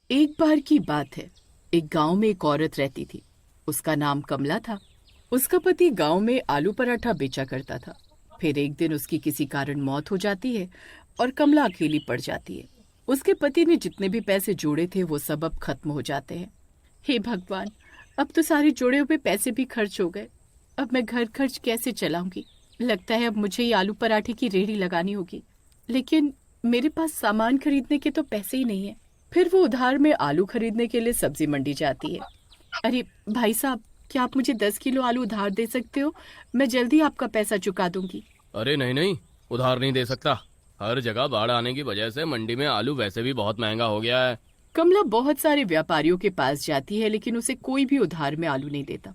एक बार की बात है। एक गांव में एक औरत रहती थी। उसका नाम कमला था। उसका पति गांव में आलू पराठा बेचा करता था। फिर एक दिन उसकी किसी कारण मौत हो जाती है और कमला अकेली पड़ जाती है। उसके पति ने जितने भी पैसे जोड़े थे वो सब अब खत्म हो जाते हैं। हे भगवान, अब तो सारे जोड़े हुए पैसे भी खर्च हो गए। अब मैं घर खर्च कैसे चलाऊंगी? लगता है अब मुझे ही आलू पराठे की रेहड़ी लगानी होगी। लेकिन मेरे पास सामान खरीदने के तो पैसे ही नहीं है। फिर वो उधार में आलू खरीदने के लिए सब्जी मंडी जाती है। अरे भाई साहब, क्या आप मुझे 10 किलो आलू उधार दे सकते हो? मैं जल्दी आपका पैसा चुका दूंगी। अरे नहीं नहीं, उधार नहीं दे सकता। हर जगह बाढ़ आने की वजह से मंडी में आलू वैसे भी बहुत महंगा हो गया है। कमला बहुत सारे व्यापारियों के पास जाती है, लेकिन उसे कोई भी उधार में आलू नहीं देता।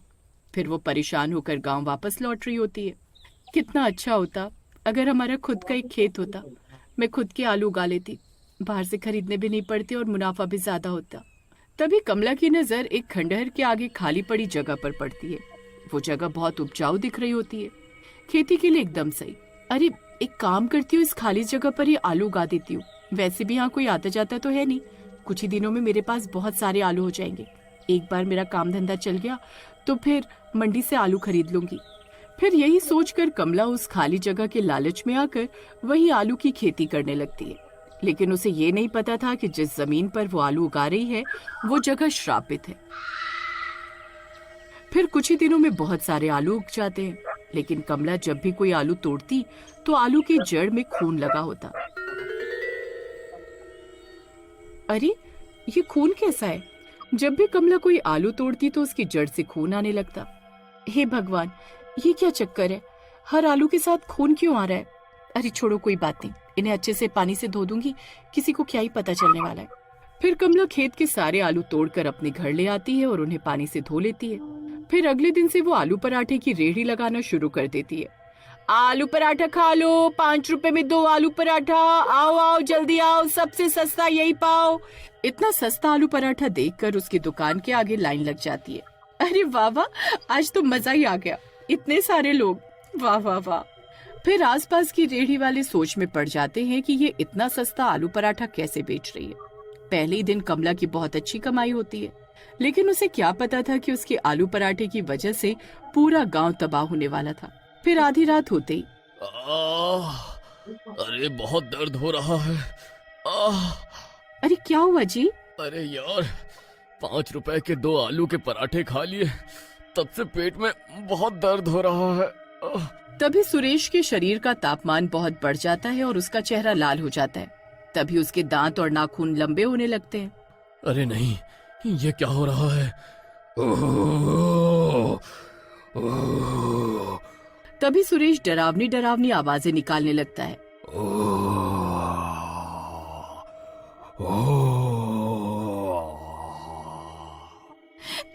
फिर वो परेशान होकर गांव वापस लौट रही होती है। कितना अच्छा होता अगर हमारा खुद का एक खेत होता। मैं खुद के आलू उगा लेती, बाहर से खरीदने भी नहीं पड़ते और मुनाफा भी ज्यादा होता। तभी कमला की नजर एक खंडहर के आगे खाली पड़ी जगह पर पड़ती है। वो जगह बहुत उपजाऊ दिख रही होती है, खेती के लिए एकदम सही। अरे, एक काम करती हूँ, इस खाली जगह पर ही आलू उगा देती हूँ। वैसे भी यहाँ कोई आता जाता तो है नहीं। कुछ ही दिनों में मेरे पास बहुत सारे आलू हो जाएंगे। एक बार मेरा काम धंधा चल गया तो फिर मंडी से आलू खरीद लूंगी। फिर यही सोचकर कमला उस खाली जगह के लालच में आकर वही आलू की खेती करने लगती है। लेकिन उसे ये नहीं पता था कि जिस जमीन पर वो आलू उगा रही है वो जगह श्रापित है। फिर कुछ ही दिनों में बहुत सारे आलू उग जाते हैं। लेकिन कमला जब भी कोई आलू तोड़ती तो आलू की जड़ में खून लगा होता। अरे, ये खून कैसा है? जब भी कमला कोई आलू तोड़ती तो उसकी जड़ से खून आने लगता। हे भगवान, ये क्या चक्कर है? हर आलू के साथ खून क्यों आ रहा है? अरे छोड़ो, कोई बात नहीं, इन्हें अच्छे से पानी से धो दूंगी। किसी को क्या ही पता चलने वाला है। फिर कमला खेत के सारे आलू तोड़कर अपने घर ले आती है और उन्हें पानी से धो लेती है। फिर अगले दिन से वो आलू पराठे की रेहड़ी लगाना शुरू कर देती है। आलू पराठा खा लो, 5 रुपए में 2 आलू पराठा। आओ आओ, जल्दी आओ, सबसे सस्ता यही पाओ। इतना सस्ता आलू पराठा देखकर उसकी दुकान के आगे लाइन लग जाती है। अरे वाह वाह, आज तो मजा ही आ गया। इतने सारे लोग, वाह वाह वाह। फिर आसपास की रेहड़ी वाले सोच में पड़ जाते हैं कि ये इतना सस्ता आलू पराठा कैसे बेच रही है। पहले ही दिन कमला की बहुत अच्छी कमाई होती है, लेकिन उसे क्या पता था कि उसके आलू पराठे की वजह से पूरा गांव तबाह होने वाला था। फिर आधी रात होते ही, आह, अरे बहुत दर्द हो रहा है। आह, अरे क्या हुआ जी? अरे यार, 5 रुपए के 2 आलू के पराठे खा लिए, तब से पेट में बहुत दर्द हो रहा है। आह, तभी सुरेश के शरीर का तापमान बहुत बढ़ जाता है और उसका चेहरा लाल हो जाता है। तभी उसके दांत और नाखून लंबे होने लगते हैं। अरे नहीं, ये क्या हो रहा है? ओह, ओह, तभी सुरेश डरावनी डरावनी आवाजें निकालने लगता है।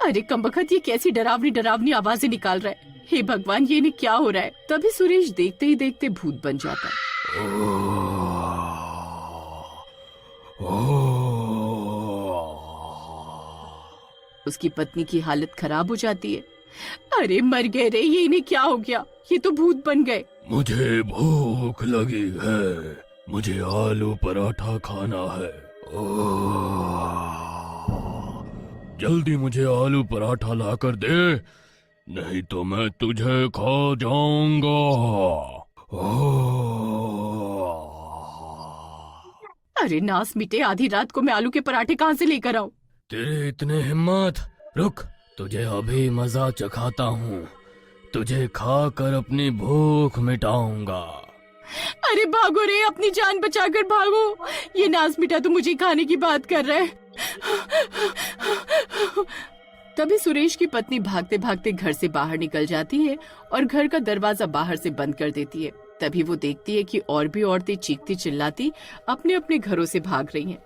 अरे कमबख्त, ये कैसी डरावनी डरावनी आवाजें निकाल रहा है? हे भगवान, ये नहीं क्या हो रहा है? तभी सुरेश देखते ही देखते भूत बन जाता है। उसकी पत्नी की हालत खराब हो जाती है। अरे मर गए रे, ये इन्हें क्या हो गया? ये तो भूत बन गए। मुझे भूख लगी है, मुझे आलू पराठा खाना है। जल्दी मुझे आलू पराठा लाकर दे, नहीं तो मैं तुझे खा जाऊंगा। अरे नास मिटे, आधी रात को मैं आलू के पराठे कहाँ से लेकर आऊं? तेरे इतने हिम्मत, रुक, तुझे अभी मजा चखाता हूँ। तुझे खाकर अपनी भूख मिटाऊंगा। अरे भागो रे, अपनी जान बचाकर भागो। ये नास मिटा तो मुझे खाने की बात कर रहा है। तभी सुरेश की पत्नी भागते भागते घर से बाहर निकल जाती है और घर का दरवाजा बाहर से बंद कर देती है। तभी वो देखती है कि और भी औरतें चीखती चिल्लाती अपने अपने घरों से भाग रही हैं।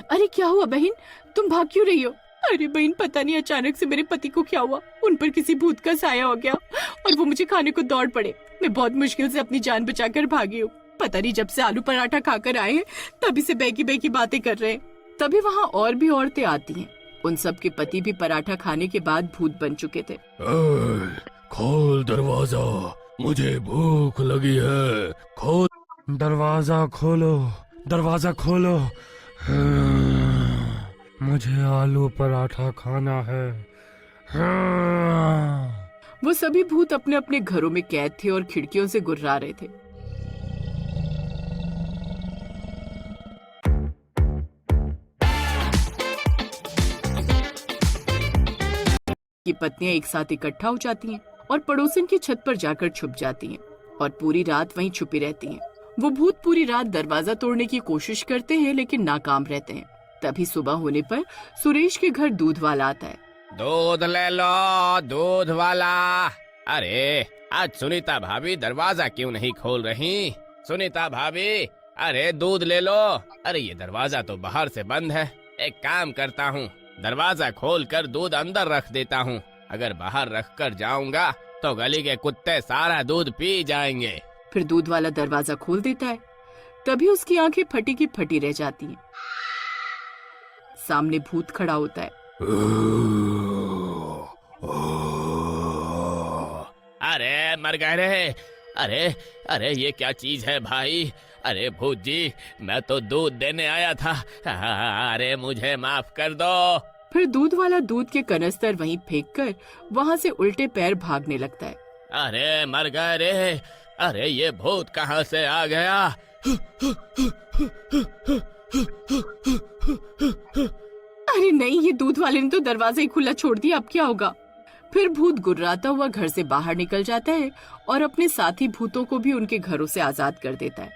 अरे क्या हुआ बहन, तुम भाग क्यों रही हो? अरे बहन, पता नहीं अचानक से मेरे पति को क्या हुआ। उन पर किसी भूत का साया हो गया और वो मुझे खाने को दौड़ पड़े। मैं बहुत मुश्किल से अपनी जान बचाकर भागी हूँ। पता नहीं जब से आलू पराठा खाकर आए हैं तभी से बेकी बेकी बातें कर रहे हैं। तभी वहाँ और भी औरतें आती हैं। उन सब के पति भी पराठा खाने के बाद भूत बन चुके थे। खोल दरवाजा, मुझे भूख लगी है। खोल दरवाजा, खोलो दरवाजा खोलो। मुझे आलू पराठा खाना है। हाँ। वो सभी भूत अपने अपने घरों में कैद थे और खिड़कियों से गुर्रा रहे थे। की पत्नियां एक साथ इकट्ठा हो जाती हैं और पड़ोसन की छत पर जाकर छुप जाती हैं और पूरी रात वहीं छुपी रहती हैं। वो भूत पूरी रात दरवाजा तोड़ने की कोशिश करते हैं लेकिन नाकाम रहते हैं। तभी सुबह होने पर सुरेश के घर दूध वाला आता है। दूध ले लो, दूध वाला। अरे आज सुनीता भाभी दरवाजा क्यों नहीं खोल रही? सुनीता भाभी, अरे दूध ले लो। अरे ये दरवाजा तो बाहर से बंद है। एक काम करता हूँ, दरवाजा खोलकर दूध अंदर रख देता हूँ। अगर बाहर रख कर जाऊंगा तो गली के कुत्ते सारा दूध पी जाएंगे। फिर दूध वाला दरवाजा खोल देता है। तभी उसकी आंखें फटी की फटी रह जाती हैं। सामने भूत खड़ा होता है। अरे मर गए रे। अरे अरे ये क्या चीज है भाई? अरे भूत जी, मैं तो दूध देने आया था। अरे मुझे माफ कर दो। फिर दूध वाला दूध के कनस्तर वहीं फेंककर वहां से उल्टे पैर भागने लगता है। अरे मर गए रे। अरे ये भूत कहाँ से आ गया? अरे नहीं, ये दूध वाले ने तो दरवाजा ही खुला छोड़ दिया, अब क्या होगा? फिर भूत गुर्राता हुआ घर से बाहर निकल जाता है और अपने साथी भूतों को भी उनके घरों से आजाद कर देता है।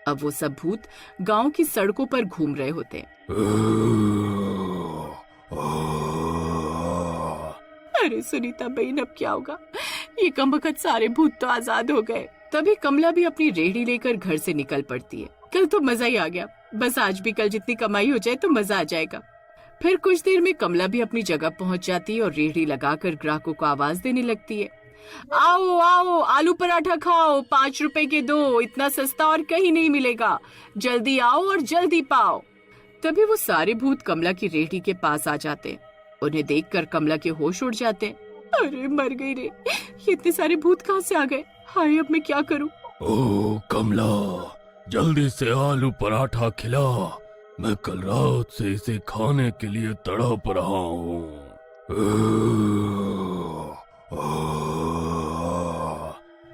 अब वो सब भूत गांव की सड़कों पर घूम रहे होते हैं। अरे सुनीता बहन, अब क्या होगा? ये कमबख्त सारे भूत तो आजाद हो गए। तभी कमला भी अपनी रेहड़ी लेकर घर से निकल पड़ती है। कल तो मजा ही आ गया, बस आज भी कल जितनी कमाई हो जाए तो मजा आ जाएगा। फिर कुछ देर में कमला भी अपनी जगह पहुंच जाती है और रेहड़ी लगाकर ग्राहकों को आवाज देने लगती है। आओ आओ, आलू पराठा खाओ, 5 रुपए के दो, इतना सस्ता और कहीं नहीं मिलेगा। जल्दी आओ और जल्दी पाओ। तभी वो सारे भूत कमला की रेहड़ी के पास आ जाते हैं। उन्हें देखकर कमला के होश उड़ जाते हैं। अरे मर गई रे, ये इतने सारे भूत कहाँ से आ गए? हाय, अब मैं क्या करूं? ओ कमला, जल्दी से आलू पराठा खिला। मैं कल रात से इसे खाने के लिए तड़प रहा हूँ।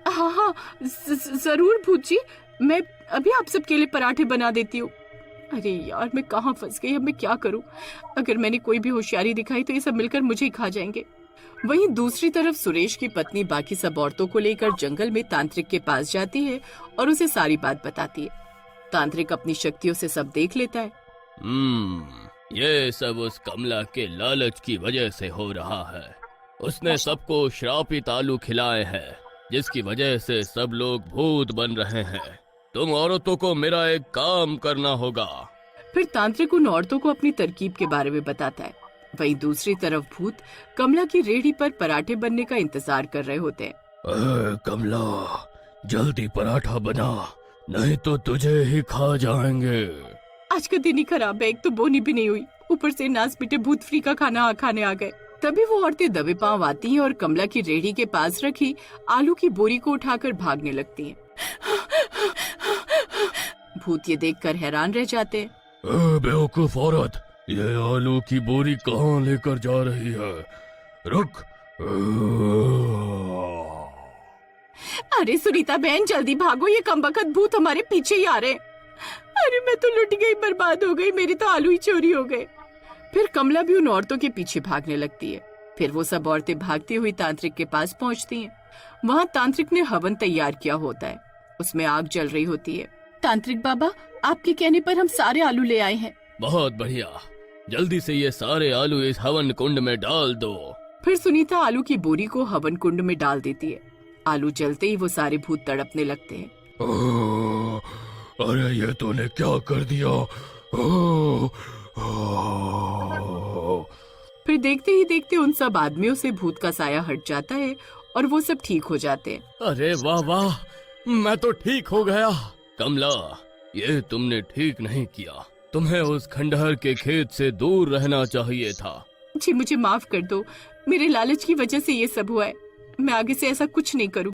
हाँ हाँ, जरूर भूत जी, मैं अभी आप सबके लिए पराठे बना देती हूँ। अरे यार, मैं कहाँ फंस गई, अब मैं क्या करूँ? अगर मैंने कोई भी होशियारी दिखाई तो ये सब मिलकर मुझे ही खा जाएंगे। वहीं दूसरी तरफ सुरेश की पत्नी बाकी सब औरतों को लेकर जंगल में तांत्रिक के पास जाती है और उसे सारी बात बताती है। तांत्रिक अपनी शक्तियों से सब देख लेता है। ये सब उस कमला के लालच की वजह से हो रहा है। उसने सबको श्रापित आलू खिलाए हैं, जिसकी वजह से सब लोग भूत बन रहे हैं। तुम औरतों को मेरा एक काम करना होगा। फिर तांत्रिक उन औरतों को अपनी तरकीब के बारे में बताता है। वहीं दूसरी तरफ भूत कमला की रेहड़ी पर पराठे बनने का इंतजार कर रहे होते हैं। कमला, जल्दी पराठा बना, नहीं तो तुझे ही खा जाएंगे। आज का दिन ही खराब है, एक तो बोनी भी नहीं हुई, ऊपर से नाच पीटे भूत फ्री का खाना खाने आ गए। तभी वो औरतें दबे पांव आती हैं और कमला की रेहड़ी के पास रखी आलू की बोरी को उठाकर भागने लगती हैं। भूत ये देखकर हैरान रह जाते हैं। बेवकूफ औरत, ये आलू की बोरी कहाँ लेकर जा रही है? रुक। अरे सुनीता बहन, जल्दी भागो, ये कमबख्त भूत हमारे पीछे ही आ रहे हैं। अरे मैं तो लुट गई, बर्बाद हो गई, मेरे तो आलू ही चोरी हो गए। फिर कमला भी उन औरतों के पीछे भागने लगती है। फिर वो सब औरतें भागती हुई तांत्रिक के पास पहुंचती हैं। वहाँ तांत्रिक ने हवन तैयार किया होता है, उसमें आग जल रही होती है। तांत्रिक बाबा, आपके कहने पर हम सारे आलू ले आए हैं। बहुत बढ़िया, जल्दी से ये सारे आलू इस हवन कुंड में डाल दो। फिर सुनीता आलू की बोरी को हवन कुंड में डाल देती है। आलू जलते ही वो सारे भूत तड़पने लगते हैं। अरे ये तूने क्या कर दिया? फिर देखते ही देखते उन सब आदमियों से भूत का साया हट जाता है और वो सब ठीक हो जाते हैं। अरे वाह वाह, मैं तो ठीक हो गया। कमला, ये तुमने ठीक नहीं किया। तुम्हें उस खंडहर के खेत से दूर रहना चाहिए था। जी मुझे माफ कर दो, मेरे लालच की वजह से ये सब हुआ है। मैं आगे से ऐसा कुछ नहीं करूँ।